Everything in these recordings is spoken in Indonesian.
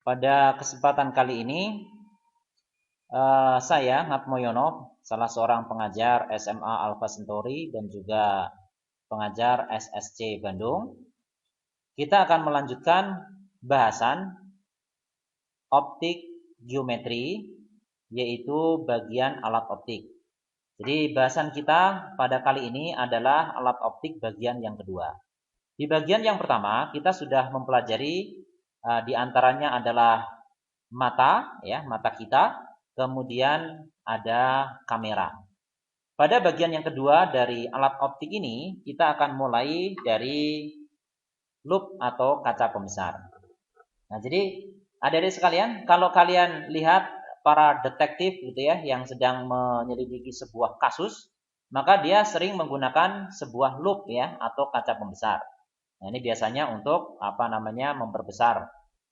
Pada kesempatan kali ini, saya Natmoyono, salah seorang pengajar SMA Alfa Centauri dan juga pengajar SSC Bandung. Kita akan melanjutkan bahasan optik geometri, yaitu bagian alat optik. Jadi bahasan kita pada kali ini adalah alat optik bagian yang kedua. Di bagian yang pertama, kita sudah mempelajari di antaranya adalah mata, ya, mata kita, kemudian ada kamera. Pada bagian yang kedua dari alat optik ini, kita akan mulai dari loop atau kaca pembesar. Nah, jadi adik-adik sekalian, kalau kalian lihat para detektif gitu ya yang sedang menyelidiki sebuah kasus, maka dia sering menggunakan sebuah loop ya atau kaca pembesar. Nah, ini biasanya untuk apa namanya memperbesar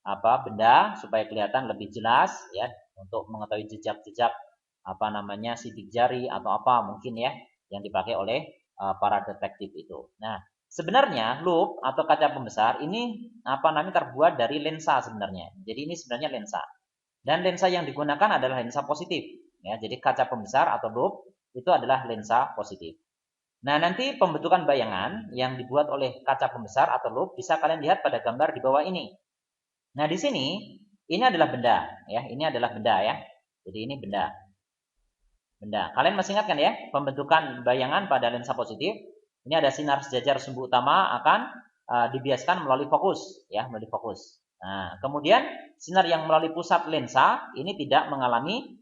apa benda supaya kelihatan lebih jelas ya, untuk mengetahui jejak-jejak apa namanya sidik jari atau apa mungkin ya yang dipakai oleh para detektif itu. Nah, sebenarnya loop atau kaca pembesar ini apa namanya terbuat dari lensa sebenarnya. Jadi ini sebenarnya lensa. Dan lensa yang digunakan adalah lensa positif ya. Jadi kaca pembesar atau loop itu adalah lensa positif. Nah, nanti pembentukan bayangan yang dibuat oleh kaca pembesar atau loop bisa kalian lihat pada gambar di bawah ini. Nah, di sini ini adalah benda ya. Ini adalah benda ya. Jadi ini benda. Benda. Kalian masih ingat kan ya, pembentukan bayangan pada lensa positif? Ini ada sinar sejajar sumbu utama akan dibiaskan melalui fokus ya, melalui fokus. Nah, kemudian sinar yang melalui pusat lensa ini tidak mengalami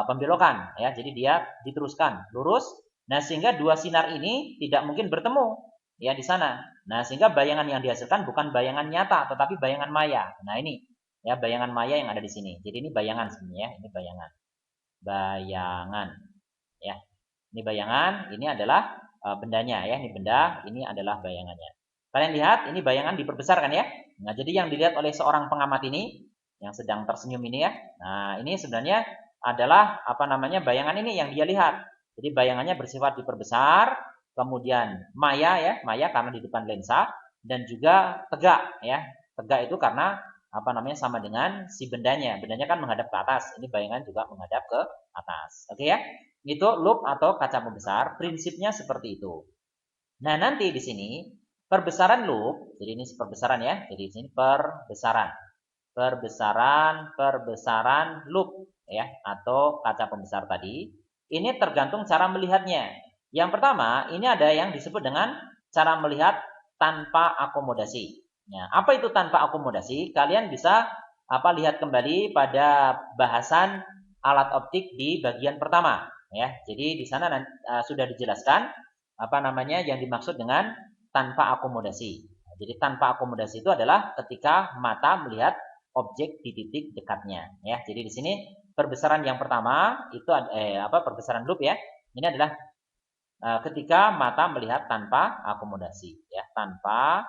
pembelokan ya. Jadi dia diteruskan lurus. Nah, sehingga dua sinar ini tidak mungkin bertemu ya di sana. Nah, sehingga bayangan yang dihasilkan bukan bayangan nyata tetapi bayangan maya. Nah, ini ya bayangan maya yang ada di sini. Jadi ini bayangan sebenarnya, ini bayangan. Bayangan ya. Ini bayangan, ini adalah bendanya ya, ini benda, ini adalah bayangannya. Kalian lihat ini bayangan diperbesar kan ya. Nah, jadi yang dilihat oleh seorang pengamat ini yang sedang tersenyum ini ya. Nah, ini sebenarnya adalah apa namanya bayangan ini yang dia lihat. Jadi bayangannya bersifat diperbesar, kemudian maya ya, maya karena di depan lensa dan juga tegak ya. Tegak itu karena apa namanya sama dengan si bendanya. Bendanya kan menghadap ke atas. Ini bayangan juga menghadap ke atas. Oke ya. Itu loop atau kaca pembesar, prinsipnya seperti itu. Nah, nanti di sini perbesaran loop, jadi ini perbesaran ya. Jadi di sini perbesaran. Perbesaran loop ya atau kaca pembesar tadi. Ini tergantung cara melihatnya. Yang pertama, ini ada yang disebut dengan cara melihat tanpa akomodasi. Nah, apa itu tanpa akomodasi? Kalian bisa apa lihat kembali pada bahasan alat optik di bagian pertama ya. Jadi di sana sudah dijelaskan apa namanya yang dimaksud dengan tanpa akomodasi. Jadi tanpa akomodasi itu adalah ketika mata melihat objek di titik dekatnya ya. Jadi di sini perbesaran yang pertama itu perbesaran loop ya. Ini adalah ketika mata melihat tanpa akomodasi ya, tanpa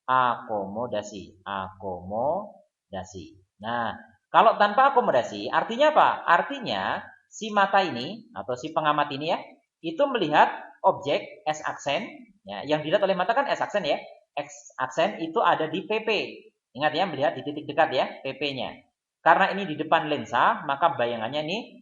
akomodasi. Akomodasi. Nah, kalau tanpa akomodasi artinya apa? Artinya si mata ini atau si pengamat ini ya, itu melihat objek S aksen ya, yang dilihat oleh mata kan S aksen ya. X aksen itu ada di PP. Ingat ya, melihat di titik dekat ya, PP-nya. Karena ini di depan lensa, maka bayangannya ini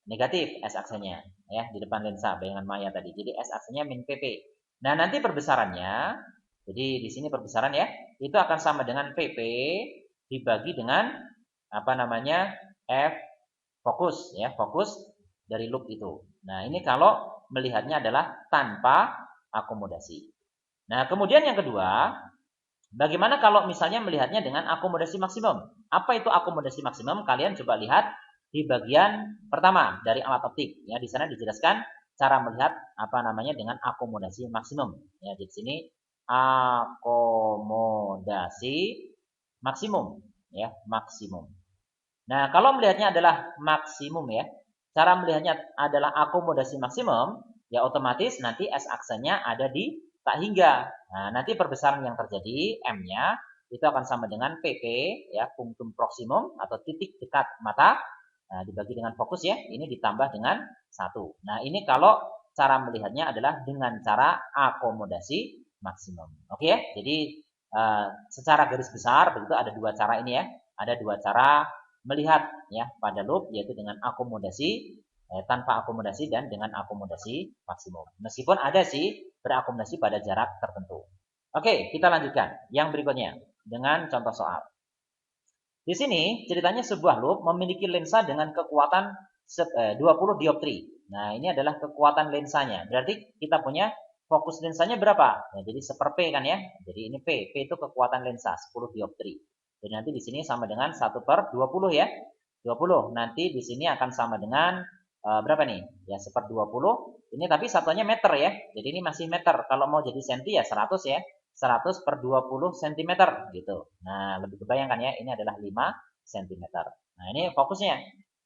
negatif S aksennya ya, di depan lensa bayangan maya tadi. Jadi S aksennya min PP. Nah, nanti perbesarannya jadi di sini perbesaran ya, itu akan sama dengan PP dibagi dengan apa namanya F fokus ya, fokus dari loop itu. Nah, ini kalau melihatnya adalah tanpa akomodasi. Nah, kemudian yang kedua, bagaimana kalau misalnya melihatnya dengan akomodasi maksimum? Apa itu akomodasi maksimum? Kalian coba lihat di bagian pertama dari alat optik. Ya, di sana dijelaskan cara melihat apa namanya dengan akomodasi maksimum. Ya, di sini akomodasi maksimum. Ya, maksimum. Nah, kalau melihatnya adalah maksimum ya, cara melihatnya adalah akomodasi maksimum, ya otomatis nanti S aksennya ada di tak hingga. Nah, nanti perbesaran yang terjadi M-nya itu akan sama dengan PP ya, punktum proksimum atau titik dekat mata. Nah, dibagi dengan fokus ya, ini ditambah dengan 1. Nah, ini kalau cara melihatnya adalah dengan cara akomodasi maksimum. Oke ya, jadi secara garis besar begitu ada dua cara ini ya. Ada dua cara melihat ya pada loop, yaitu dengan akomodasi, tanpa akomodasi, dan dengan akomodasi maksimum. Meskipun ada sih berakomodasi pada jarak tertentu. Oke, kita lanjutkan yang berikutnya dengan contoh soal. Di sini ceritanya sebuah loop memiliki lensa dengan kekuatan 20 dioptri. Nah, ini adalah kekuatan lensanya. Berarti kita punya fokus lensanya berapa? Nah, jadi 1/P kan ya. Jadi ini P. P itu kekuatan lensa 10 dioptri. Jadi nanti di sini sama dengan 1/20 ya. 20. Nanti di sini akan sama dengan berapa nih? Ya 1/20. Ini tapi satunya meter ya. Jadi ini masih meter. Kalau mau jadi senti ya 100 ya. 100/20 cm gitu. Nah, lebih kebayangkan ya, ini adalah 5 cm. Nah, ini fokusnya.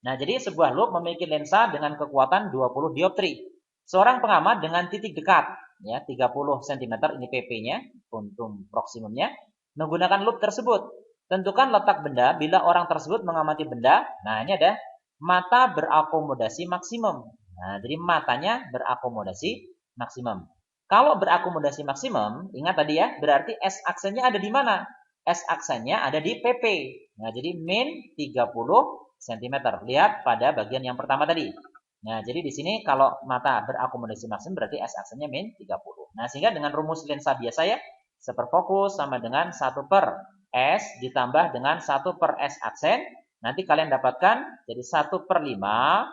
Nah, jadi sebuah loop memiliki lensa dengan kekuatan 20 dioptri. Seorang pengamat dengan titik dekat, ya 30 cm, ini PP-nya, puntum proksimumnya, menggunakan loop tersebut. Tentukan letak benda bila orang tersebut mengamati benda. Nah, ini ada mata berakomodasi maksimum. Nah, jadi matanya berakomodasi maksimum. Kalau berakomodasi maksimum, ingat tadi ya, berarti S-aksennya ada di mana? S-aksennya ada di PP. Nah, jadi min 30 cm. Lihat pada bagian yang pertama tadi. Nah, jadi di sini kalau mata berakomodasi maksimum berarti S-aksennya min 30. Nah, sehingga dengan rumus lensa biasa ya, seperfokus sama dengan 1/S ditambah dengan 1/S aksen. Nanti kalian dapatkan jadi 1/5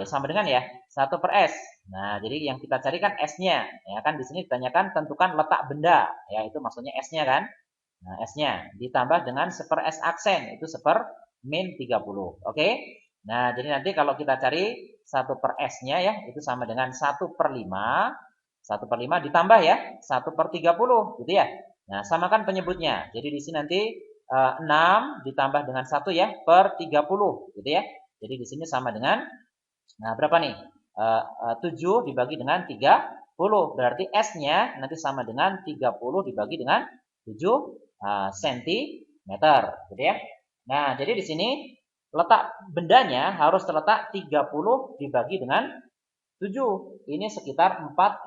sama dengan ya 1/S. Nah, jadi yang kita cari kan S-nya. Ya kan di sini ditanyakan tentukan letak benda. Ya, itu maksudnya S-nya kan. Nah, S-nya ditambah dengan 1/S aksen, itu 1/min 30. Oke? Nah, jadi nanti kalau kita cari 1/S-nya ya, itu sama dengan 1/5. 1/5 ditambah ya 1/30 gitu ya. Nah, samakan penyebutnya. Jadi di sini nanti 6 ditambah dengan 1 ya per 30 gitu ya. Jadi di sini sama dengan berapa nih? 7 dibagi dengan 30. Berarti S-nya nanti sama dengan 30 dibagi dengan 7 cm gitu ya. Nah, jadi di sini letak bendanya harus terletak 30 dibagi dengan 7. Ini sekitar 4,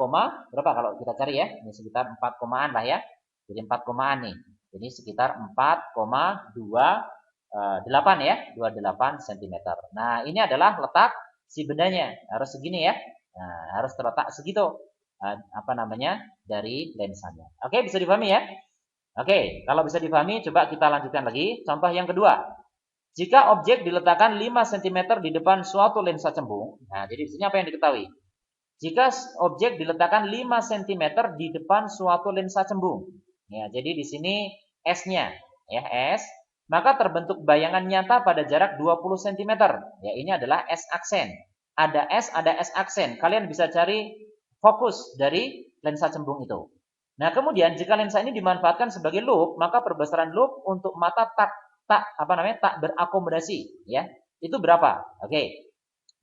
berapa kalau kita cari ya? Ini sekitar 4 komaan lah ya. Jadi 4 komaan nih. Jadi sekitar 4,28 ya, 28 cm. Nah, ini adalah letak si bendanya. Harus segini ya. Nah, harus terletak segitu. Dari lensanya. Oke, bisa dipahami ya? Oke, kalau bisa dipahami, coba kita lanjutkan lagi. Contoh yang kedua. Jika objek diletakkan 5 cm di depan suatu lensa cembung, nah jadi di sini apa yang diketahui? Jika objek diletakkan 5 cm di depan suatu lensa cembung, ya jadi di sini S-nya, ya S, maka terbentuk bayangan nyata pada jarak 20 cm. Ya ini adalah S aksen. Ada S aksen. Kalian bisa cari fokus dari lensa cembung itu. Nah kemudian jika lensa ini dimanfaatkan sebagai loop, maka perbesaran loop untuk mata tak berakomodasi ya. Itu berapa? Oke.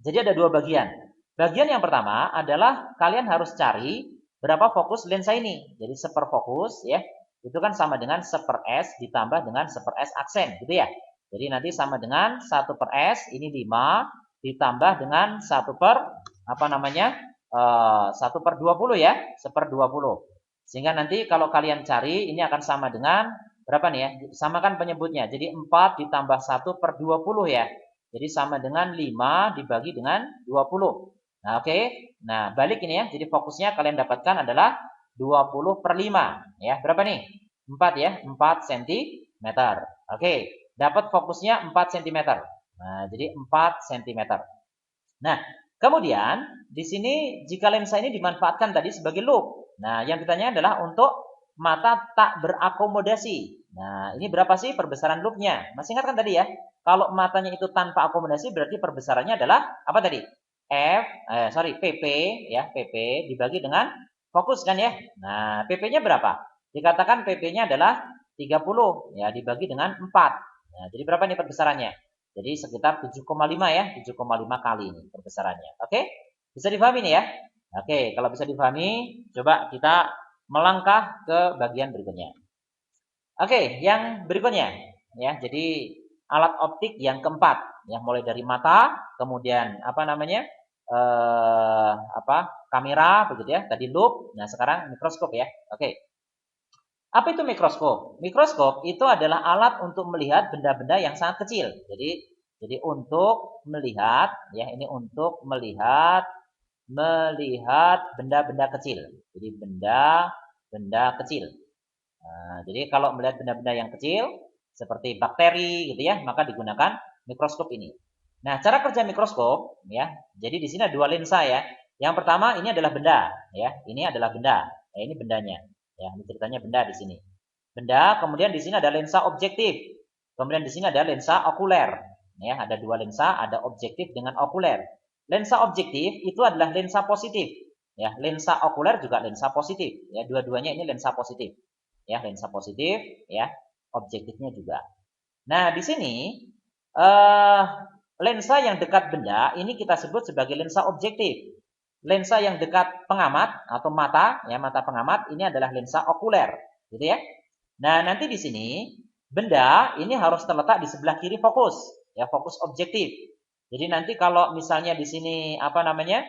Jadi ada dua bagian. Bagian yang pertama adalah kalian harus cari berapa fokus lensa ini. Jadi seperfokus ya. Itu kan sama dengan 1/S ditambah dengan 1/S aksen gitu ya. Jadi nanti sama dengan 1/S ini 5 ditambah dengan 1/20 ya. 1/20. Sehingga nanti kalau kalian cari ini akan sama dengan berapa nih ya? Samakan penyebutnya. Jadi 4 ditambah 1/20 ya. Jadi sama dengan 5 dibagi dengan 20. Nah, oke. Nah, balik ini ya. Jadi fokusnya kalian dapatkan adalah 20/5 ya. Berapa nih? 4 ya. 4 cm. Oke. Dapat fokusnya 4 cm. Nah, jadi 4 cm. Nah, kemudian di sini jika lensa ini dimanfaatkan tadi sebagai loop. Nah, yang ditanya adalah untuk mata tak berakomodasi. Nah, ini berapa sih perbesaran loopnya? Masih ingat kan tadi ya? Kalau matanya itu tanpa akomodasi berarti perbesarannya adalah apa tadi? PP ya, PP dibagi dengan fokus kan ya. Nah, PP-nya berapa? Dikatakan PP-nya adalah 30 ya dibagi dengan 4. Nah, jadi berapa nih perbesarannya? Jadi sekitar 7,5 ya, 7,5 kali ini perbesarannya. Oke? Bisa dipahami nih ya? Oke, kalau bisa dipahami, coba kita melangkah ke bagian berikutnya. Oke, yang berikutnya ya. Jadi alat optik yang keempat ya, mulai dari mata, kemudian kamera begitu ya. Tadi loop, nah sekarang mikroskop ya. Oke. Apa itu mikroskop? Mikroskop itu adalah alat untuk melihat benda-benda yang sangat kecil. Jadi untuk melihat, ya ini untuk melihat benda-benda kecil. Jadi benda-benda kecil. Nah, jadi kalau melihat benda-benda yang kecil seperti bakteri gitu ya, maka digunakan mikroskop ini. Nah, cara kerja mikroskop ya. Jadi di sini ada dua lensa ya. Yang pertama ini adalah benda ya. Ini adalah benda. Ya, ini bendanya. Ya, ini ceritanya benda di sini. Benda, kemudian di sini ada lensa objektif. Kemudian di sini ada lensa okuler. Ya, ada dua lensa, ada objektif dengan okuler. Lensa objektif itu adalah lensa positif. Ya, lensa okuler juga lensa positif. Ya, dua-duanya ini lensa positif. Ya, lensa positif, ya, objektifnya juga. Nah, di sini lensa yang dekat benda ini kita sebut sebagai lensa objektif. Lensa yang dekat pengamat atau mata, ya mata pengamat ini adalah lensa okuler, gitu ya. Nah, nanti di sini benda ini harus terletak di sebelah kiri fokus, ya fokus objektif. Jadi nanti kalau misalnya di sini apa namanya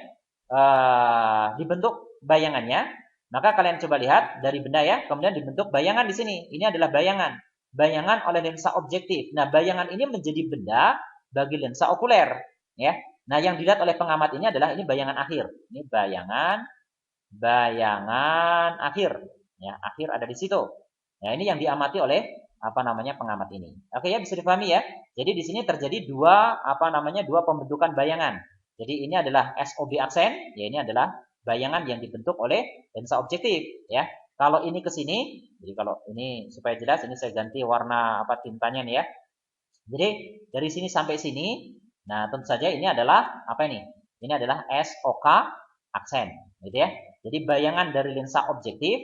dibentuk bayangannya, maka kalian coba lihat dari benda ya, kemudian dibentuk bayangan di sini. Ini adalah bayangan oleh lensa objektif. Nah, bayangan ini menjadi benda bagi lensa okuler, ya. Nah, yang dilihat oleh pengamat ini adalah ini bayangan akhir. Ini bayangan akhir. Ya, akhir ada di situ. Nah, ini yang diamati oleh apa namanya pengamat ini. Oke ya, bisa dipahami ya. Jadi di sini terjadi dua pembentukan bayangan. Jadi ini adalah SOB aksen, ya ini adalah bayangan yang dibentuk oleh lensa objektif, ya. Kalau ini ke sini, jadi kalau ini supaya jelas ini saya ganti warna tintanya nih ya. Jadi dari sini sampai sini, nah tentu saja ini adalah apa ini? Ini adalah SOK aksen, gitu ya. Jadi bayangan dari lensa objektif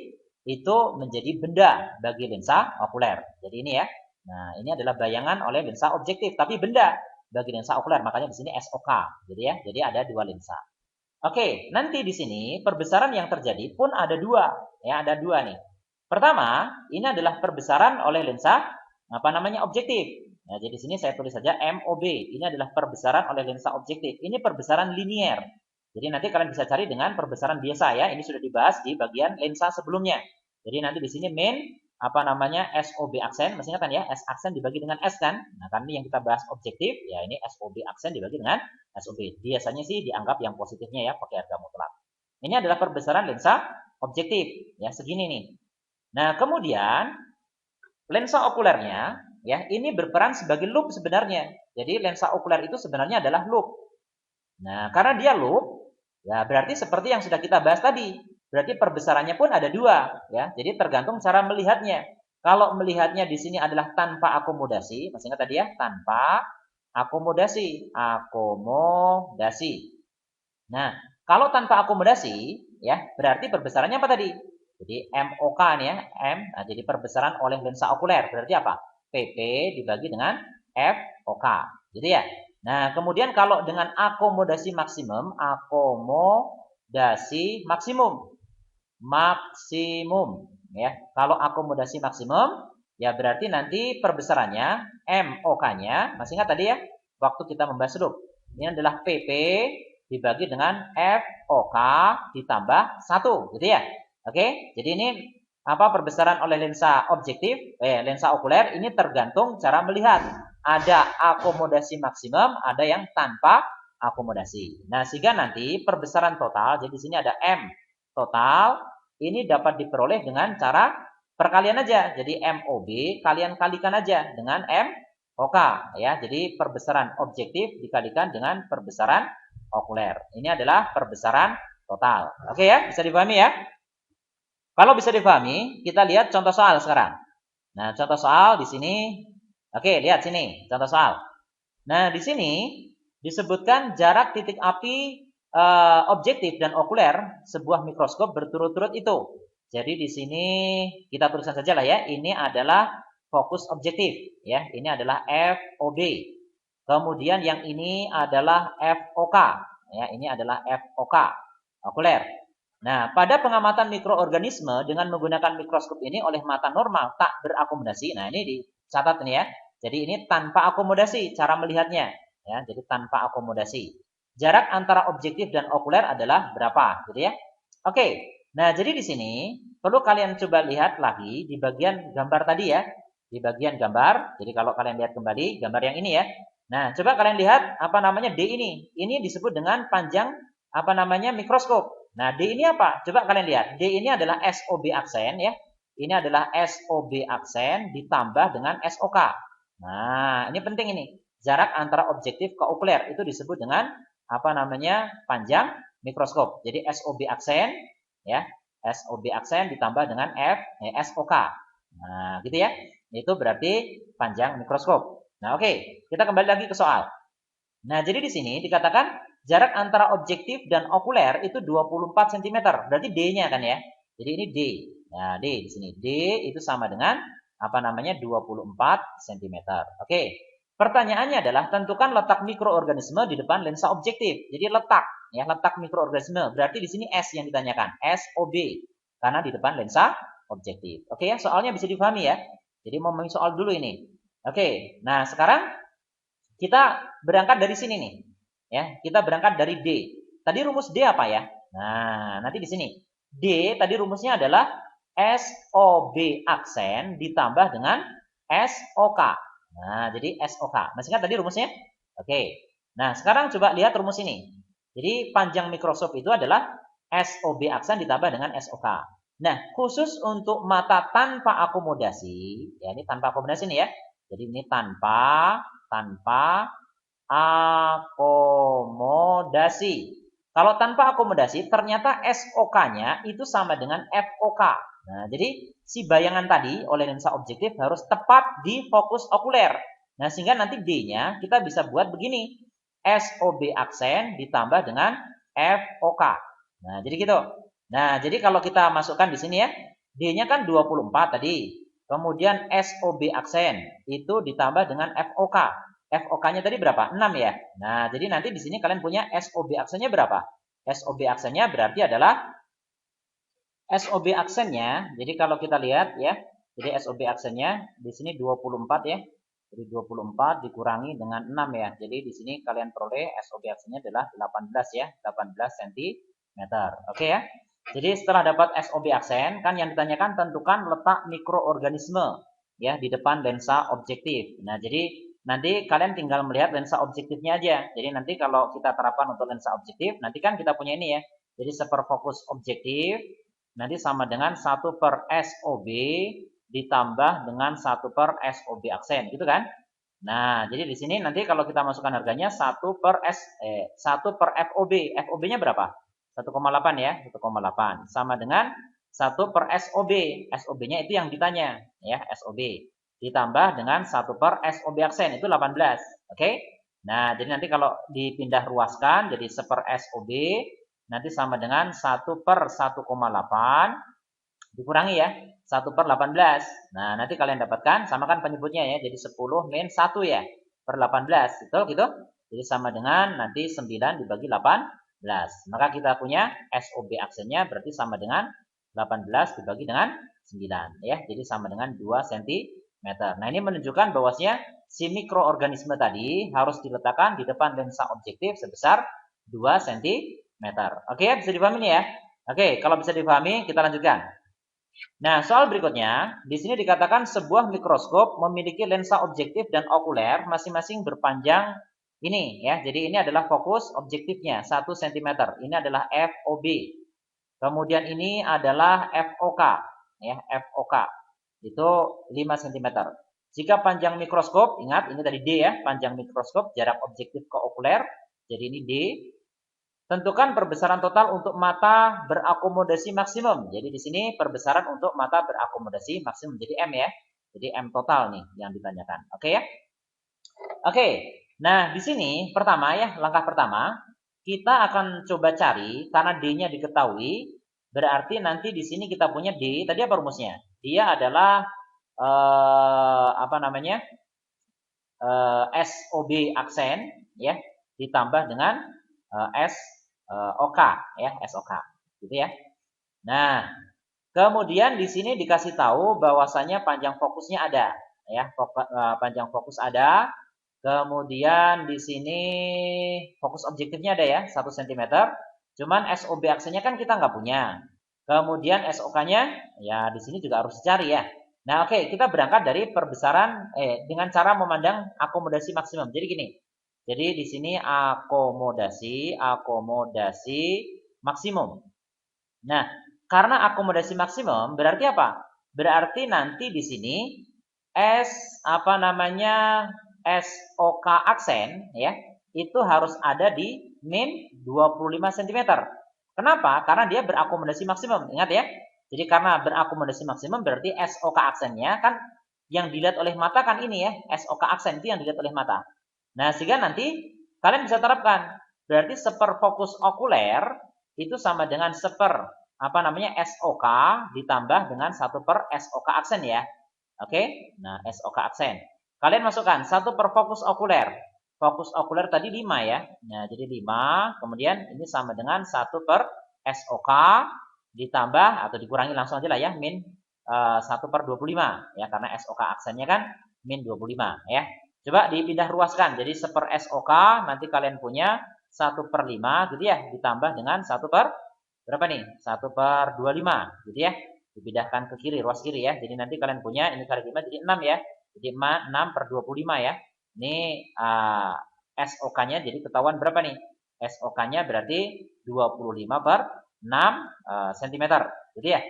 itu menjadi benda bagi lensa okuler. Jadi ini ya. Nah, ini adalah bayangan oleh lensa objektif tapi benda bagi lensa okuler. Makanya di sini SOK, gitu ya. Jadi ada dua lensa. Oke, nanti di sini perbesaran yang terjadi pun ada dua, ya, ada dua nih. Pertama, ini adalah perbesaran oleh lensa objektif. Nah, jadi di sini saya tulis saja MOB. Ini adalah perbesaran oleh lensa objektif. Ini perbesaran linier. Jadi nanti kalian bisa cari dengan perbesaran biasa ya. Ini sudah dibahas di bagian lensa sebelumnya. Jadi nanti di sini main SOB aksen, masih ingat kan ya? S aksen dibagi dengan S kan? Nah, kan ini yang kita bahas objektif, ya ini SOB aksen dibagi dengan SOB. Biasanya sih dianggap yang positifnya ya, pakai harga mutlak. Ini adalah perbesaran lensa objektif, ya segini nih. Nah, kemudian lensa okulernya, ya ini berperan sebagai loop sebenarnya. Jadi lensa okuler itu sebenarnya adalah loop. Nah, karena dia loop, ya berarti seperti yang sudah kita bahas tadi. Berarti perbesarannya pun ada dua, ya. Jadi tergantung cara melihatnya. Kalau melihatnya di sini adalah tanpa akomodasi, masih ingat tadi ya, tanpa akomodasi. Nah, kalau tanpa akomodasi, ya berarti perbesarannya apa tadi? Jadi MOK nih ya, M. Nah, jadi perbesaran oleh lensa okuler. Berarti apa? PP dibagi dengan FOK. Gitu ya. Nah, kemudian kalau dengan akomodasi maksimum, ya. Kalau akomodasi maksimum, ya berarti nanti perbesarannya MOK-nya, masih ingat tadi ya, waktu kita membahas loop. Ini adalah PP dibagi dengan FOK ditambah 1, gitu ya. Oke, jadi ini perbesaran oleh lensa objektif, lensa okuler ini tergantung cara melihat. Ada akomodasi maksimum, ada yang tanpa akomodasi. Nah, sehingga nanti perbesaran total, jadi di sini ada M total, ini dapat diperoleh dengan cara perkalian aja. Jadi MOB kalian kalikan aja dengan MOK ya. Jadi perbesaran objektif dikalikan dengan perbesaran okuler. Ini adalah perbesaran total. Oke ya, bisa dipahami ya? Kalau bisa dipahami, kita lihat contoh soal sekarang. Nah, contoh soal di sini. Oke, lihat sini, contoh soal. Nah, di sini disebutkan jarak titik api objektif dan okuler sebuah mikroskop berturut-turut itu. Jadi di sini kita tuliskan saja lah ya. Ini adalah fokus objektif, ya. Ini adalah FOB. Kemudian yang ini adalah FOK, ya. Ini adalah FOK, okuler. Nah, pada pengamatan mikroorganisme dengan menggunakan mikroskop ini oleh mata normal tak berakomodasi. Nah, ini dicatat nih ya. Jadi ini tanpa akomodasi cara melihatnya, ya. Jadi tanpa akomodasi. Jarak antara objektif dan okuler adalah berapa, gitu ya? Oke. Nah, jadi di sini perlu kalian coba lihat lagi di bagian gambar tadi ya. Di bagian gambar. Jadi kalau kalian lihat kembali gambar yang ini ya. Nah, coba kalian lihat apa namanya D ini. Ini disebut dengan panjang apa namanya mikroskop. Nah, D ini apa? Coba kalian lihat. D ini adalah SOB aksen ya. Ini adalah SOB aksen ditambah dengan SOK. Nah, ini penting ini. Jarak antara objektif ke okuler itu disebut dengan apa namanya? Panjang mikroskop. Jadi SOB aksen ya. SOB aksen ditambah dengan SOK. Nah, gitu ya. Itu berarti panjang mikroskop. Nah, oke. Kita kembali lagi ke soal. Nah, jadi di sini dikatakan jarak antara objektif dan okuler itu 24 cm. Berarti D-nya kan ya. Jadi ini D. Nah, D di sini. D itu sama dengan apa namanya 24 cm. Oke. Pertanyaannya adalah tentukan letak mikroorganisme di depan lensa objektif. Jadi letak ya, letak mikroorganisme. Berarti di sini S yang ditanyakan, SOB. Karena di depan lensa objektif. Oke ya, soalnya bisa dipahami ya. Jadi mau soal dulu ini. Oke. Nah, sekarang kita berangkat dari sini nih. Ya, kita berangkat dari D. Tadi rumus D apa ya? Nah, nanti di sini. D tadi rumusnya adalah SOB aksen ditambah dengan SOK. Nah, jadi SOK. Masih ingat tadi rumusnya? Oke. Nah, sekarang coba lihat rumus ini. Jadi panjang mikroskop itu adalah SOB aksen ditambah dengan SOK. Nah, khusus untuk mata tanpa akomodasi, ya ini tanpa akomodasi nih ya. Jadi ini tanpa akomodasi. Kalau tanpa akomodasi, ternyata SOK-nya itu sama dengan FOK. Nah, jadi si bayangan tadi oleh lensa objektif harus tepat di fokus okuler. Nah, sehingga nanti D-nya kita bisa buat begini. SOB aksen ditambah dengan FOK. Nah, jadi gitu. Nah, jadi kalau kita masukkan di sini ya, D-nya kan 24 tadi. Kemudian SOB aksen itu ditambah dengan FOK. FOK-nya tadi berapa? 6 ya. Nah, jadi nanti di sini kalian punya SOB aksennya berapa? SOB aksennya berarti adalah SOB aksennya. Jadi kalau kita lihat ya, jadi SOB aksennya di sini 24 ya. Jadi 24 dikurangi dengan 6 ya. Jadi di sini kalian peroleh SOB aksennya adalah 18 ya, 18 cm. Oke ya. Jadi setelah dapat SOB aksen, kan yang ditanyakan tentukan letak mikroorganisme ya di depan lensa objektif. Nah, jadi nanti kalian tinggal melihat lensa objektifnya aja. Jadi nanti kalau kita terapkan untuk lensa objektif, nanti kan kita punya ini ya. Jadi seperfokus objektif nanti sama dengan 1 per SOB ditambah dengan 1 per SOB aksen, gitu kan? Nah, jadi di sini nanti kalau kita masukkan harganya 1 per FOB. FOB-nya berapa? 1,8 ya, 1,8 sama dengan 1 per SOB. SOB-nya itu yang ditanya ya, SOB. Ditambah dengan 1 per SOB aksen itu 18. Oke? Nah, jadi nanti kalau dipindah ruaskan jadi 1 per SOB nanti sama dengan 1 per 1,8 dikurangi ya 1 per 18. Nah, nanti kalian dapatkan samakan penyebutnya ya. Jadi 10 min 1 ya per 18. Itu gitu. Jadi sama dengan nanti 9 dibagi 18. Maka kita punya SOB aksennya berarti sama dengan 18 dibagi dengan 9 ya. Jadi sama dengan 2 cm. Nah, ini menunjukkan bahwasanya si mikroorganisme tadi harus diletakkan di depan lensa objektif sebesar 2 cm. Oke, bisa dipahami nih ya. Oke, kalau bisa dipahami kita lanjutkan. Nah, soal berikutnya, di sini dikatakan sebuah mikroskop memiliki lensa objektif dan okuler masing-masing berpanjang ini ya. Jadi ini adalah fokus objektifnya 1 cm. Ini adalah FOB. Kemudian ini adalah FOK ya, FOK. Itu 5 cm. Jika panjang mikroskop, ingat ini tadi D ya, panjang mikroskop jarak objektif ke okuler. Jadi ini D. Tentukan perbesaran total untuk mata berakomodasi maksimum. Jadi di sini perbesaran untuk mata berakomodasi maksimum. Jadi M ya. Jadi M total nih yang ditanyakan. Oke ya. Oke. Nah, di sini pertama ya, langkah pertama kita akan coba cari karena D-nya diketahui, berarti nanti di sini kita punya D. Tadi apa rumusnya? Dia adalah apa namanya? SOB aksen ya ditambah dengan SOK ya, SOK gitu ya. Nah, kemudian di sini dikasih tahu bahwasanya panjang fokusnya ada ya, panjang fokus ada. Kemudian di sini fokus objektifnya ada ya, 1 cm. Cuman SOB aksennya kan kita nggak punya. Kemudian SOK-nya ya di sini juga harus dicari ya. Nah, oke, kita berangkat dari perbesaran dengan cara memandang akomodasi maksimum. Jadi gini. Jadi di sini akomodasi maksimum. Nah, karena akomodasi maksimum berarti apa? Berarti nanti di sini SOK aksen ya, itu harus ada di min 25 cm. Kenapa? Karena dia berakomodasi maksimum. Ingat ya. Jadi karena berakomodasi maksimum berarti SOK aksennya kan yang dilihat oleh mata kan ini ya. SOK aksen itu yang dilihat oleh mata. Nah, sehingga nanti kalian bisa terapkan. Berarti seperfokus okuler itu sama dengan SOK ditambah dengan 1 per SOK aksen ya. Oke? Nah, SOK aksen. Kalian masukkan 1 per fokus okuler. Fokus okuler tadi 5 ya. Nah, jadi 5. Kemudian ini sama dengan 1 per SOK ditambah atau dikurangi langsung aja lah ya. Min 1 per 25 ya. Karena SOK aksennya kan min 25 ya. Coba dipindah ruaskan. Jadi 1 per SOK nanti kalian punya 1 per 5 gitu ya. Ditambah dengan 1 per berapa nih? 1 per 25 gitu ya. Dipindahkan ke kiri, ruas kiri ya. Jadi nanti kalian punya ini kali 5 jadi 6 ya. Jadi 6 per 25 ya. Ini SOK-nya jadi ketahuan berapa nih? SOK-nya berarti 25 per 6 cm. Gitu ya.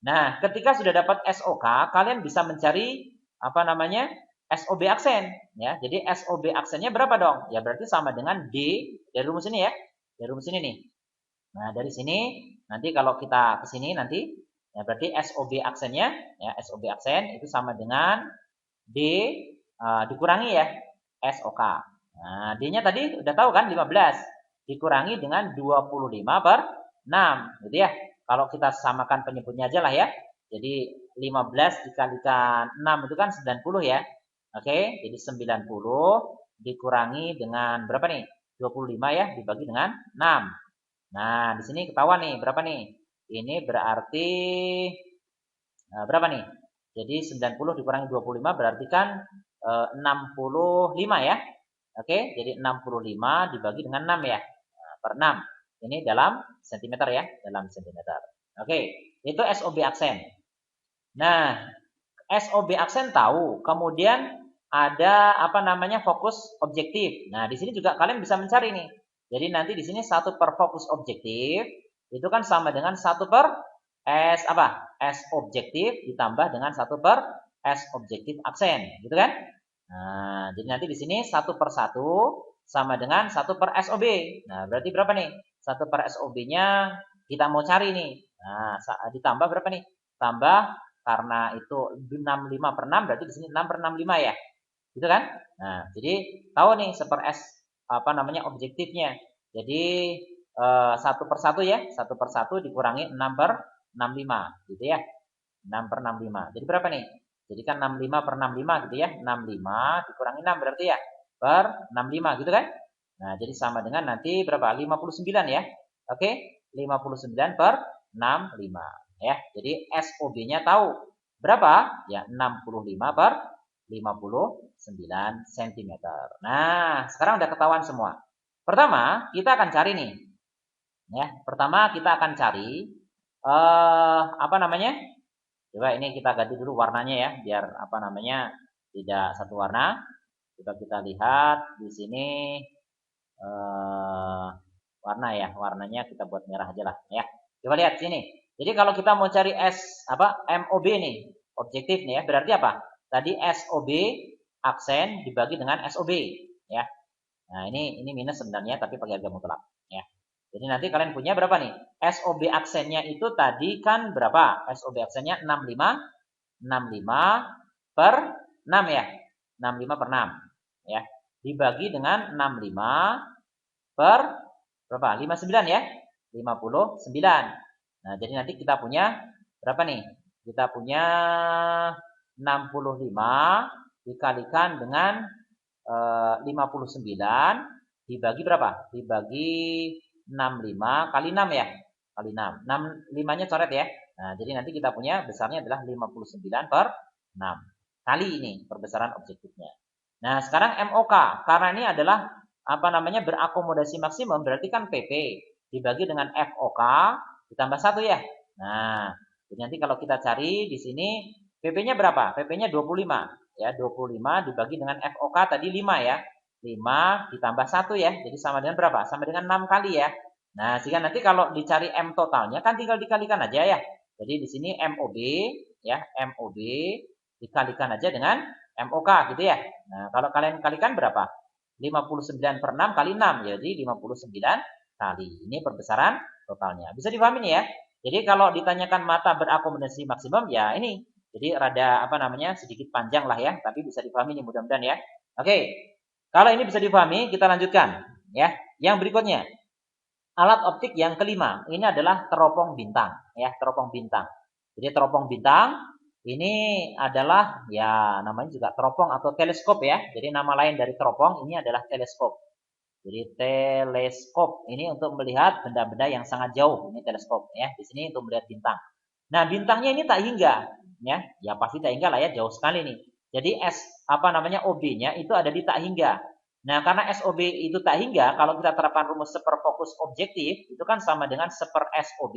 Nah, ketika sudah dapat SOK, kalian bisa mencari SOB aksen ya. Jadi SOB aksennya berapa dong? Ya berarti sama dengan D dari rumus ini ya. Dari rumus ini nih. Nah, dari sini nanti kalau kita ke sini nanti ya berarti SOB aksennya ya SOB aksen itu sama dengan D dikurangi ya SOK. Nah, D-nya tadi udah tahu kan 15 dikurangi dengan 25 per 6 gitu ya. Kalau kita samakan penyebutnya aja lah ya. Jadi 15 dikalikan 6 itu kan 90 ya. Oke, jadi 90 dikurangi dengan berapa nih? 25 ya dibagi dengan 6. Nah, di sini ketahuan nih berapa nih? Ini berarti berapa nih? Jadi 90 dikurangi 25 berarti kan 65 ya. Oke, jadi 65 dibagi dengan 6 ya. Nah, per 6. Ini dalam sentimeter ya, dalam sentimeter. Oke, itu SOB aksen. Nah, SOB aksen tahu. Kemudian ada fokus objektif. Nah, di sini juga kalian bisa mencari nih. Jadi nanti di sini 1 per fokus objektif itu kan sama dengan 1 per S objektif ditambah dengan 1 per S objektif aksen, gitu kan? Nah, jadi nanti di sini 1 per 1 sama dengan 1 per SOB. Nah, berarti berapa nih? 1 per SOB-nya kita mau cari nih. Nah, ditambah berapa nih? Tambah karena itu 65 per 6 berarti di sini 6 per 65 ya. Gitu kan? Nah, jadi tahu nih 1 per S objektifnya. Jadi 1 per 1 ya. 1 per 1 dikurangi 6 per 65 gitu ya. 6 per 65. Jadi berapa nih? Jadi kan 65 per 65 gitu ya. 65 dikurangi 6 berarti ya. Per 65 gitu kan? Nah, jadi sama dengan nanti berapa? 59 ya. Oke? 59 per 65 ya. Jadi SOB-nya tahu berapa? Ya 65 per 59 cm. Nah, sekarang udah ketahuan semua. Pertama, kita akan cari nih. Ya, pertama kita akan cari Coba ini kita ganti dulu warnanya ya, biar tidak satu warna. Coba kita lihat di sini warna ya, warnanya kita buat merah aja lah ya. Coba lihat sini. Jadi kalau kita mau cari MOB nih, objektif nih ya, berarti apa? Tadi SOB aksen dibagi dengan SOB ya. Nah, ini minus sebenarnya tapi pakai harga mutlak ya. Jadi nanti kalian punya berapa nih? SOB aksennya itu tadi kan berapa? SOB aksennya 65 per 6 ya. 65 per 6 ya. Dibagi dengan 65 per berapa? 59 ya. 59. Nah, jadi nanti kita punya berapa nih? Kita punya 65 dikalikan dengan 59 dibagi berapa? Dibagi 65 kali 6 ya. Kali 6. 5-nya coret ya. Nah, jadi nanti kita punya besarnya adalah 59 per 6. Kali ini perbesaran objektifnya. Nah, sekarang MOK. Karena ini adalah berakomodasi maksimum berarti kan PP dibagi dengan FOK ditambah 1 ya. Nah, jadi nanti kalau kita cari di sini PP-nya berapa? PP-nya 25 ya, 25 dibagi dengan FOK tadi 5 ya. 5 ditambah 1 ya. Jadi sama dengan berapa? Sama dengan 6 kali ya. Nah, sehingga nanti kalau dicari M totalnya kan tinggal dikalikan aja ya. Jadi di sini MOB ya, MOB dikalikan aja dengan MOK gitu ya. Nah, kalau kalian kalikan berapa? 59 per 6 kali 6, jadi 59 kali. Ini perbesaran totalnya. Bisa dipahami nih ya. Jadi kalau ditanyakan mata berakomodasi maksimum ya ini. Jadi rada apa namanya sedikit panjang lah ya, tapi bisa dipahami nih mudah-mudahan ya. Oke. Kalau ini bisa dipahami, kita lanjutkan ya. Yang berikutnya. Alat optik yang kelima, ini adalah teropong bintang ya, teropong bintang. Jadi teropong bintang ini adalah ya namanya juga teropong atau teleskop ya. Jadi nama lain dari teropong ini adalah teleskop. Jadi teleskop ini untuk melihat benda-benda yang sangat jauh. Ini teleskop ya. Di sini untuk melihat bintang. Nah, bintangnya ini tak hingga ya. Ya pasti tak hingga lah ya, jauh sekali nih. Jadi OB-nya itu ada di tak hingga. Nah, karena SOB itu tak hingga, kalau kita terapkan rumus seperfokus objektif, itu kan sama dengan seper SOB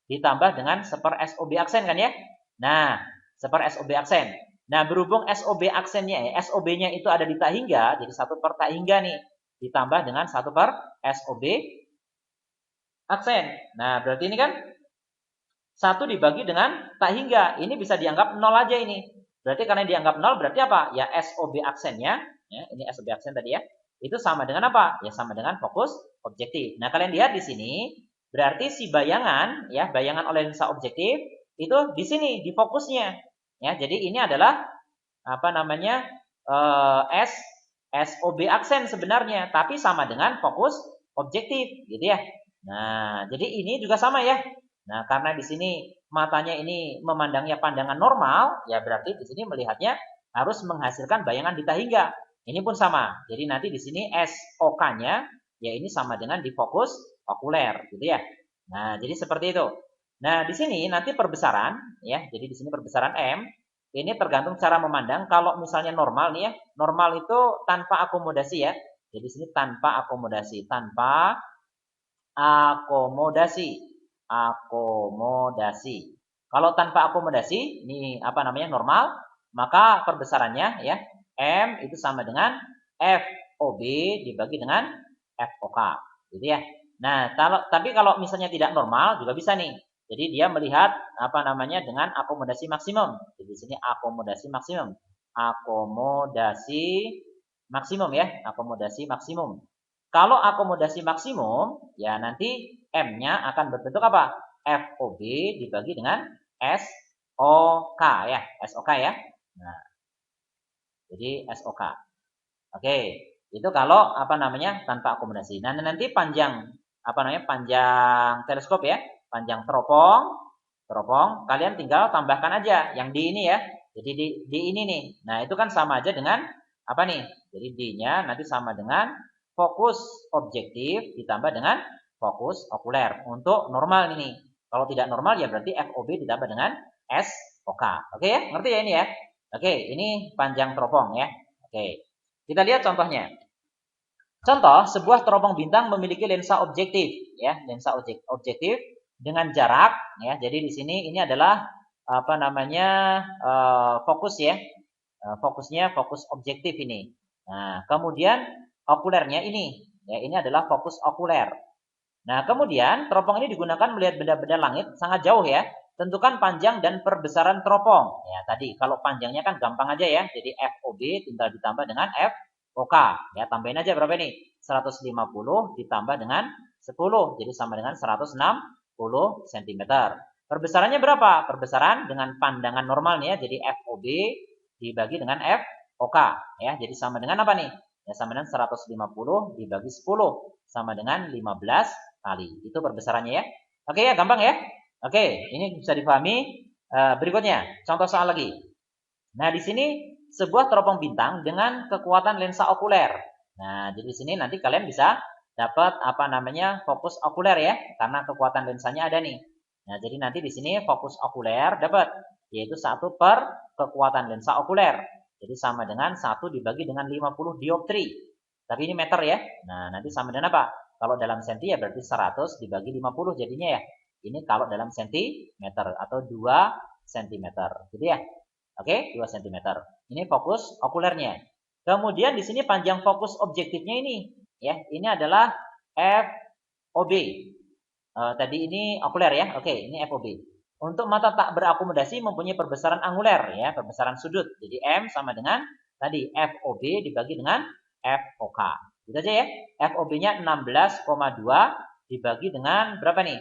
ditambah dengan seper SOB aksen kan ya. Nah, seper SOB aksen. Nah, berhubung SOB aksennya, SOB-nya itu ada di tak hingga, jadi 1 per tak hingga nih, ditambah dengan 1 per SOB aksen. Nah, berarti ini kan 1 dibagi dengan tak hingga. Ini bisa dianggap 0 aja ini. Berarti karena dianggap 0 berarti apa? Ya SOB aksennya, ya, ini SOB aksen tadi ya. Itu sama dengan apa? Ya sama dengan fokus objektif. Nah, kalian lihat di sini berarti si bayangan ya, bayangan oleh lensa objektif itu di sini di fokusnya. Ya, jadi ini adalah apa namanya? SOB aksen sebenarnya, tapi sama dengan fokus objektif gitu ya. Nah, jadi ini juga sama ya. Nah, karena di sini matanya ini memandangnya pandangan normal, ya berarti di sini melihatnya harus menghasilkan bayangan di tak hingga. Ini pun sama. Jadi nanti di sini SOK-nya ya ini sama dengan di fokus okuler, gitu ya. Nah, jadi seperti itu. Nah, di sini nanti perbesaran ya. Jadi di sini perbesaran M ini tergantung cara memandang. Kalau misalnya normal nih ya, normal itu tanpa akomodasi ya. Jadi di sini tanpa akomodasi, tanpa akomodasi. Akomodasi. Kalau tanpa akomodasi, ini apa namanya normal, maka perbesarannya ya M itu sama dengan FOB dibagi dengan FOK, gitu ya. Nah, tapi kalau misalnya tidak normal juga bisa nih. Jadi dia melihat apa namanya dengan akomodasi maksimum. Jadi di sini akomodasi maksimum. Akomodasi maksimum ya, akomodasi maksimum. Kalau akomodasi maksimum, ya nanti M-nya akan berbentuk apa? FOB dibagi dengan SOK ya, SOK ya. Nah, jadi SOK. Oke, itu kalau apa namanya tanpa akomodasi. Nah, nanti panjang apa namanya panjang teleskop ya, panjang teropong, kalian tinggal tambahkan aja yang di ini ya. Jadi di ini nih. Nah, itu kan sama aja dengan apa nih? Jadi D-nya nanti sama dengan fokus objektif ditambah dengan fokus okuler untuk normal ini. Kalau tidak normal ya berarti FOB ditambah dengan SOK. Oke ya, ngerti ya ini ya? Oke, ini panjang teropong ya. Oke, kita lihat contohnya. Contoh, sebuah teropong bintang memiliki lensa objektif ya, lensa objektif dengan jarak ya. Jadi di sini ini adalah apa namanya fokus ya. Fokusnya fokus objektif ini. Nah, kemudian okulernya ini ya, ini adalah fokus okuler. Nah, kemudian teropong ini digunakan melihat benda-benda langit sangat jauh ya. Tentukan panjang dan perbesaran teropong. Ya, tadi kalau panjangnya kan gampang aja ya. Jadi FOB tinggal ditambah dengan FOK. Ya, tambahin aja berapa ini? 150 ditambah dengan 10. Jadi sama dengan 160 cm. Perbesarannya berapa? Perbesaran dengan pandangan normal nih ya. Jadi FOB dibagi dengan FOK ya. Jadi sama dengan apa nih? Ya sama dengan 150 dibagi 10 sama dengan 15 kali. Itu perbesarannya ya. Oke ya, gampang ya. Oke, ini bisa dipahami. Berikutnya, contoh soal lagi. Nah, di sini sebuah teropong bintang dengan kekuatan lensa okuler. Nah, jadi di sini nanti kalian bisa dapat apa namanya fokus okuler ya, karena kekuatan lensanya ada nih. Nah, jadi nanti di sini fokus okuler dapat yaitu 1 per kekuatan lensa okuler. Jadi sama dengan 1 dibagi dengan 50 dioptri. Tapi ini meter ya. Nah, nanti sama dengan apa? Kalau dalam senti ya berarti 100 dibagi 50 jadinya ya. Ini kalau dalam sentimeter atau 2 cm. Gitu ya. Oke, 2 cm. Ini fokus okulernya. Kemudian di sini panjang fokus objektifnya ini, ya. Ini adalah FOB. Tadi ini okuler ya. Oke, ini FOB. Untuk mata tak berakomodasi mempunyai perbesaran anguler ya, perbesaran sudut. Jadi M sama dengan tadi FOB dibagi dengan FOK. Gitu aja ya. FOB-nya 16,2 dibagi dengan berapa nih?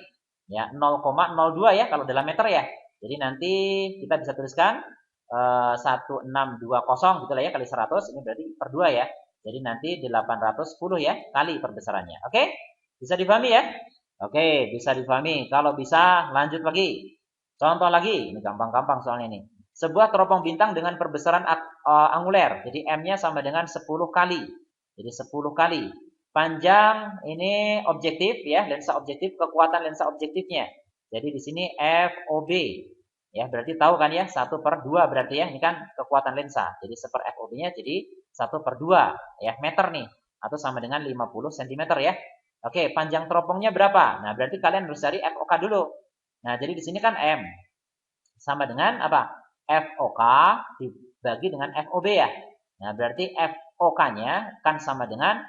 Ya, 0,02 ya kalau dalam meter ya. Jadi nanti kita bisa tuliskan 1620 gitu lah ya kali 100, ini berarti per 2 ya. Jadi nanti 810 ya kali perbesarannya. Oke? Bisa dipahami ya? Oke, bisa dipahami. Kalau bisa lanjut lagi. Contoh lagi, ini gampang-gampang soalnya ini. Sebuah teropong bintang dengan perbesaran anguler. Jadi M-nya sama dengan 10 kali. Jadi 10 kali. Panjang ini objektif ya, lensa objektif, kekuatan lensa objektifnya. Jadi di sini FOB. Ya, berarti tahu kan ya, 1/2 berarti ya. Ini kan kekuatan lensa. Jadi 1 FOB-nya jadi 1/2 ya, meter nih. Atau sama dengan 50 cm ya. Oke, panjang teropongnya berapa? Nah, berarti kalian harus cari FOK dulu. Nah, jadi di sini kan M sama dengan apa? FOK dibagi dengan FOB ya. Nah, berarti FOK-nya kan sama dengan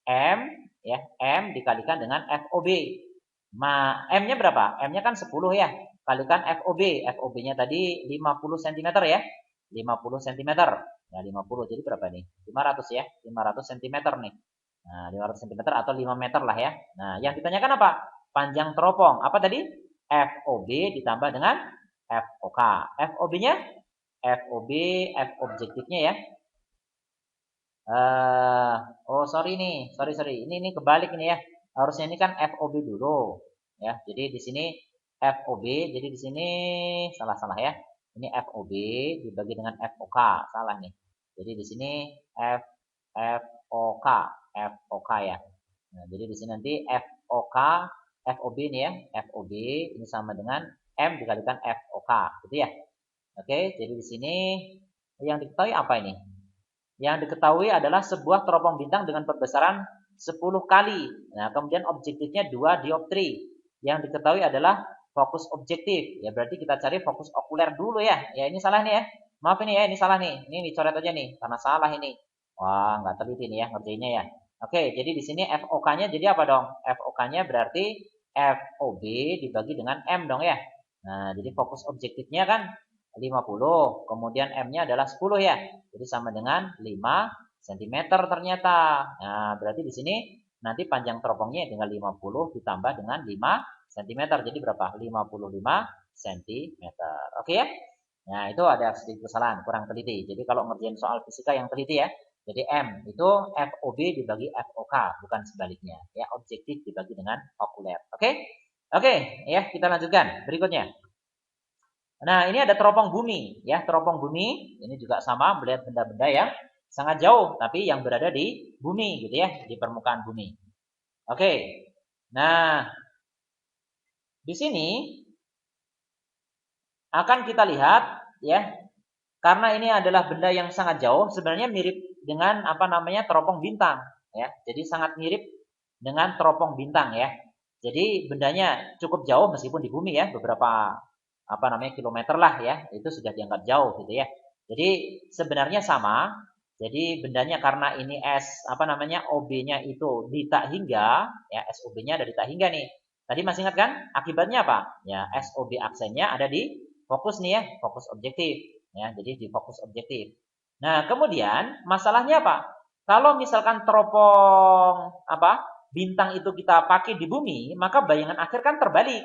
M ya, M dikalikan dengan FOB. M-nya berapa? M-nya kan 10 ya. Kalikan FOB. FOB-nya tadi 50 cm ya. 50 cm. Nah, 50 jadi berapa nih? 500 ya. 500 cm nih. Nah, 500 cm atau 5 meter lah ya. Nah, yang ditanyakan apa? Panjang teropong. Apa tadi? FOB ditambah dengan FOK. FOB-nya? FOB, F objektifnya ya. Sorry nih. Sorry. Ini kebalik ini ya. Harusnya ini kan FOB dulu. Ya, jadi di sini FOB. Jadi di sini salah ya. Ini FOB dibagi dengan FOK. Salah nih. Jadi di sini FOK ya. Nah, jadi di sini nanti FOK, FOB ini ya, FOB ini sama dengan M dikalikan FOK, gitu ya. Oke, jadi di sini yang diketahui apa ini? Yang diketahui adalah sebuah teropong bintang dengan perbesaran 10 kali. Nah, kemudian objektifnya 2 dioptri. Yang diketahui adalah fokus objektif. Ya, berarti kita cari fokus okuler dulu ya. Ya, ini salah nih ya. Maaf ini ya, ini salah nih. Ini dicoret aja nih, karena salah ini. Wah, nggak teliti nih ya ngerjainnya ya. Oke, jadi di sini FOK-nya jadi apa dong? FOK-nya berarti FOB dibagi dengan M dong ya. Nah, jadi fokus objektifnya kan 50, kemudian M-nya adalah 10 ya. Jadi sama dengan 5 cm ternyata. Nah, berarti di sini nanti panjang teropongnya tinggal 50 ditambah dengan 5 cm. Jadi berapa? 55 cm. Oke ya? Nah, itu ada sedikit kesalahan, kurang teliti. Jadi kalau ngerjain soal fisika yang teliti ya. Jadi M itu FOB dibagi FOK, bukan sebaliknya. Ya, objektif dibagi dengan okuler. Oke? Oke, ya, kita lanjutkan. Berikutnya. Nah, ini ada teropong bumi, ya, teropong bumi. Ini juga sama, melihat benda-benda yang sangat jauh, tapi yang berada di bumi, gitu ya, di permukaan bumi. Oke. Nah, di sini akan kita lihat, ya, karena ini adalah benda yang sangat jauh, sebenarnya mirip dengan apa namanya teropong bintang ya. Jadi sangat mirip dengan teropong bintang ya. Jadi bendanya cukup jauh meskipun di bumi ya, beberapa apa namanya kilometer lah ya. Itu sudah dianggap jauh gitu ya. Jadi sebenarnya sama. Jadi bendanya karena ini apa namanya OB-nya itu di tak hingga ya, SOB-nya ada di tak hingga nih. Tadi masih ingat kan? Akibatnya apa? Ya, SOB aksennya ada di fokus nih ya, fokus objektif ya. Jadi di fokus objektif. Nah, kemudian masalahnya apa? Kalau misalkan teropong apa bintang itu kita pakai di bumi, maka bayangan akhir kan terbalik.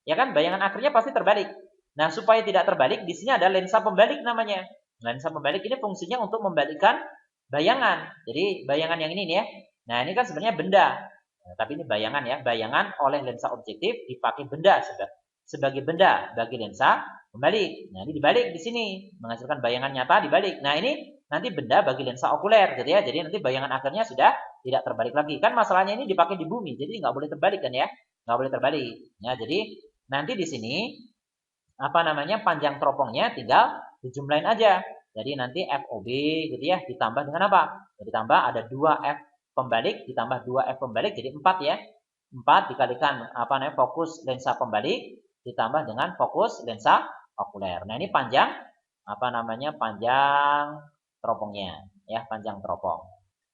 Ya kan? Bayangan akhirnya pasti terbalik. Nah, supaya tidak terbalik, di sini ada lensa pembalik namanya. Lensa pembalik ini fungsinya untuk membalikkan bayangan. Jadi, bayangan yang ini nih ya. Nah, ini kan sebenarnya benda. Nah, tapi ini bayangan ya. Bayangan oleh lensa objektif dipakai benda sebagai benda bagi lensa pembalik. Nah, ini dibalik di sini, menghasilkan bayangan nyata dibalik. Nah, ini nanti benda bagi lensa okuler gitu ya. Jadi nanti bayangan akhirnya sudah tidak terbalik lagi. Kan masalahnya ini dipakai di bumi, jadi nggak boleh terbalik kan ya. Nggak boleh terbalik. Ya, jadi nanti di sini apa namanya panjang teropongnya tinggal dijumlahin aja. Jadi nanti FOB gitu ya ditambah dengan apa? Ditambah ada 2 F pembalik ditambah 2 F pembalik jadi 4 ya. 4 dikalikan fokus lensa pembalik ditambah dengan fokus lensa okuler. Nah, ini panjang panjang teropongnya ya, panjang teropong.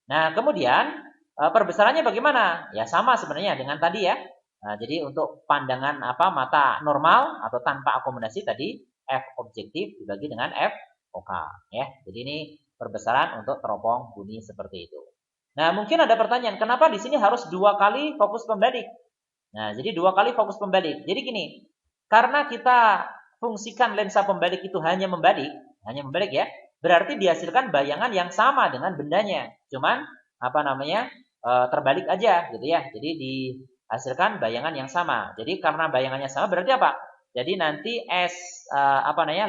Nah, kemudian perbesarannya bagaimana? Ya sama sebenarnya dengan tadi ya. Nah, jadi untuk pandangan mata normal atau tanpa akomodasi tadi f objektif dibagi dengan f OK ya. Jadi ini perbesaran untuk teropong bumi seperti itu. Nah, mungkin ada pertanyaan, kenapa di sini harus 2 kali fokus pembalik? Nah, jadi 2 kali fokus pembalik. Jadi gini, karena kita fungsikan lensa pembalik itu hanya membalik ya, berarti dihasilkan bayangan yang sama dengan bendanya. Cuman terbalik aja gitu ya. Jadi dihasilkan bayangan yang sama. Jadi karena bayangannya sama berarti apa? Jadi nanti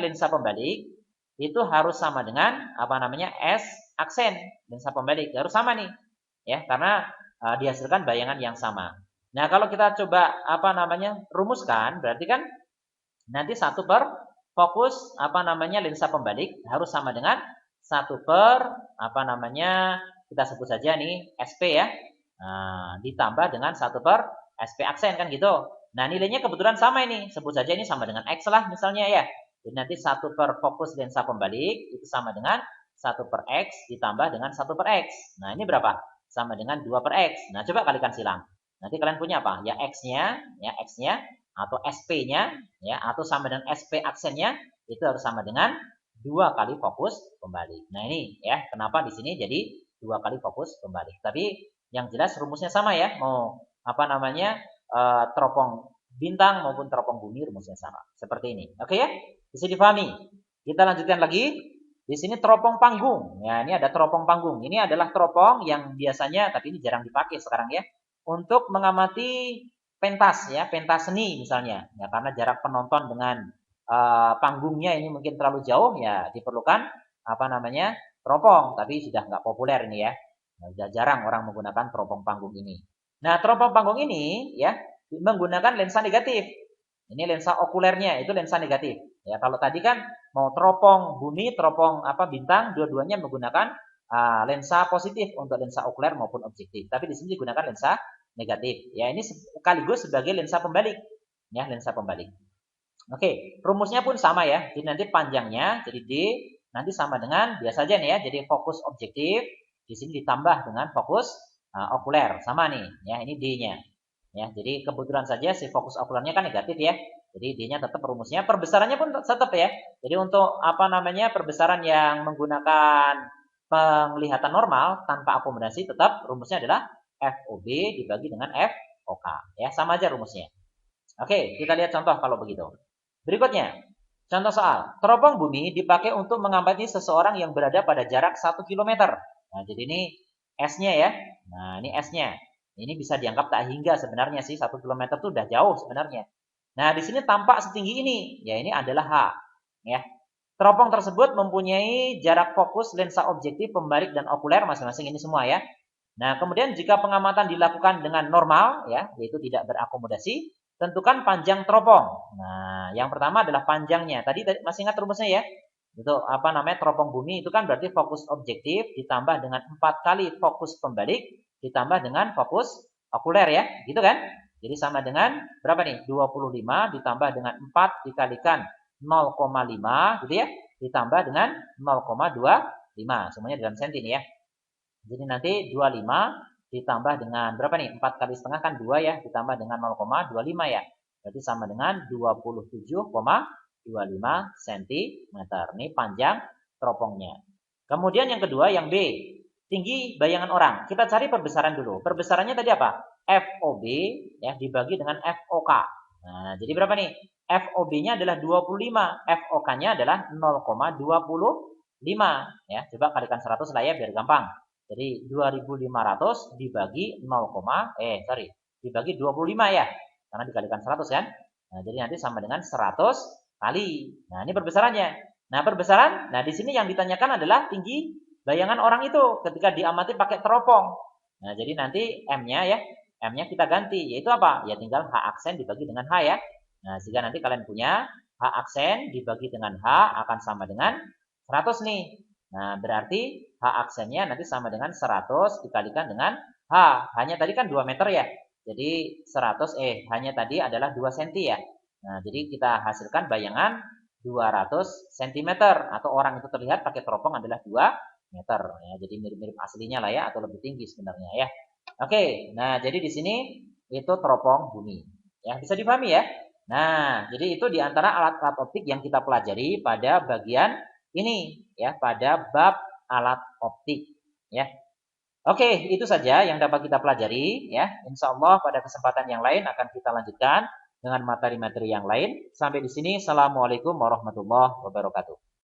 lensa pembalik itu harus sama dengan S aksen lensa pembalik harus sama nih ya, karena dihasilkan bayangan yang sama. Nah, kalau kita coba rumuskan, berarti kan nanti 1 per fokus lensa pembalik harus sama dengan 1 per kita sebut saja nih SP ya. Nah, ditambah dengan 1 per SP aksen kan gitu. Nah, nilainya kebetulan sama ini. Sebut saja ini sama dengan X lah misalnya ya. Jadi nanti 1 per fokus lensa pembalik itu sama dengan 1 per X ditambah dengan 1 per X. Nah, ini berapa? Sama dengan 2 per X. Nah, coba kalikan silang. Nanti kalian punya apa? Ya X-nya atau SP-nya ya, atau sama dengan SP aksennya itu harus sama dengan 2 kali fokus pembalik. Nah, ini ya, kenapa di sini jadi 2 kali fokus pembalik. Tapi yang jelas rumusnya sama ya. Mau teropong bintang maupun teropong bumi rumusnya sama. Seperti ini. Oke ya? Bisa dipahami. Kita lanjutkan lagi. Di sini teropong panggung. Ya, ini ada teropong panggung. Ini adalah teropong yang biasanya, tapi ini jarang dipakai sekarang ya, untuk mengamati pentas ya, pentas seni misalnya. Ya, karena jarak penonton dengan panggungnya ini mungkin terlalu jauh ya, diperlukan teropong. Tapi sudah nggak populer ini ya. Sudah jarang orang menggunakan teropong panggung ini. Nah, teropong panggung ini ya menggunakan lensa negatif. Ini lensa okulernya itu lensa negatif. Ya, kalau tadi kan mau teropong bumi, teropong bintang, dua-duanya menggunakan lensa positif untuk lensa okuler maupun objektif. Tapi di sini digunakan lensa negatif. Ya, ini sekaligus sebagai lensa pembalik. Ya, lensa pembalik. Oke, rumusnya pun sama ya. Jadi nanti panjangnya jadi D nanti sama dengan biasa aja nih ya. Jadi fokus objektif di sini ditambah dengan fokus okuler. Sama nih, ya, ini D-nya. Ya, jadi kebetulan saja si fokus okulernya kan negatif ya. Jadi D-nya tetap rumusnya, perbesarannya pun tetap ya. Jadi untuk perbesaran yang menggunakan penglihatan normal tanpa akomodasi tetap rumusnya adalah FOB dibagi dengan FOK. Ya, sama aja rumusnya. Oke, kita lihat contoh kalau begitu. Berikutnya, contoh soal. Teropong bumi dipakai untuk mengamati seseorang yang berada pada jarak 1 km. Nah, jadi ini S-nya ya. Nah, ini S-nya. Ini bisa dianggap tak hingga sebenarnya sih, 1 km itu udah jauh sebenarnya. Nah, di sini tampak setinggi ini. Ya, ini adalah H. Ya. Teropong tersebut mempunyai jarak fokus lensa objektif, pembalik, dan okuler masing-masing ini semua ya. Nah, kemudian jika pengamatan dilakukan dengan normal, ya, yaitu tidak berakomodasi, tentukan panjang teropong. Nah, yang pertama adalah panjangnya. Tadi masih ingat rumusnya ya? Itu teropong bumi itu kan berarti fokus objektif ditambah dengan 4 kali fokus pembalik ditambah dengan fokus okuler ya, gitu kan? Jadi sama dengan berapa nih? 25 ditambah dengan 4 dikalikan 0,5 gitu ya, ditambah dengan 0,25. Semuanya dalam senti nih ya. Jadi nanti 25 ditambah dengan berapa nih? 4 kali setengah kan 2 ya, ditambah dengan 0,25 ya. Berarti sama dengan 27,25 cm. Ini panjang teropongnya. Kemudian yang kedua yang B, tinggi bayangan orang. Kita cari perbesaran dulu. Perbesarannya tadi apa? FOB ya dibagi dengan FOK. Nah, jadi berapa nih? FOB-nya adalah 25, FOK-nya adalah 0,25 ya. Coba kalikan 100 lah ya biar gampang. Jadi 2500 dibagi dibagi 25 ya. Karena dikalikan 100 kan. Nah, jadi nanti sama dengan 100 kali. Nah, ini perbesarannya. Nah, perbesaran, di sini yang ditanyakan adalah tinggi bayangan orang itu ketika diamati pakai teropong. Nah, jadi nanti M-nya ya, M-nya kita ganti, yaitu apa? Ya tinggal H aksen dibagi dengan H ya. Nah, jika nanti kalian punya H aksen dibagi dengan H akan sama dengan 100 nih. Nah, berarti H aksennya nanti sama dengan 100 dikalikan dengan H. H-nya tadi kan 2 meter ya. Jadi 100 hanya tadi adalah 2 cm ya. Nah, jadi kita hasilkan bayangan 200 cm atau orang itu terlihat pakai teropong adalah 2 meter ya. Jadi mirip-mirip aslinya lah ya atau lebih tinggi sebenarnya ya. Oke, nah jadi di sini itu teropong bumi. Ya, bisa dipahami ya? Nah, jadi itu di antara alat-alat optik yang kita pelajari pada bagian ini ya, pada bab alat optik ya. Oke, itu saja yang dapat kita pelajari ya. Insya Allah pada kesempatan yang lain akan kita lanjutkan dengan materi-materi yang lain. Sampai di sini, Assalamualaikum warahmatullahi wabarakatuh.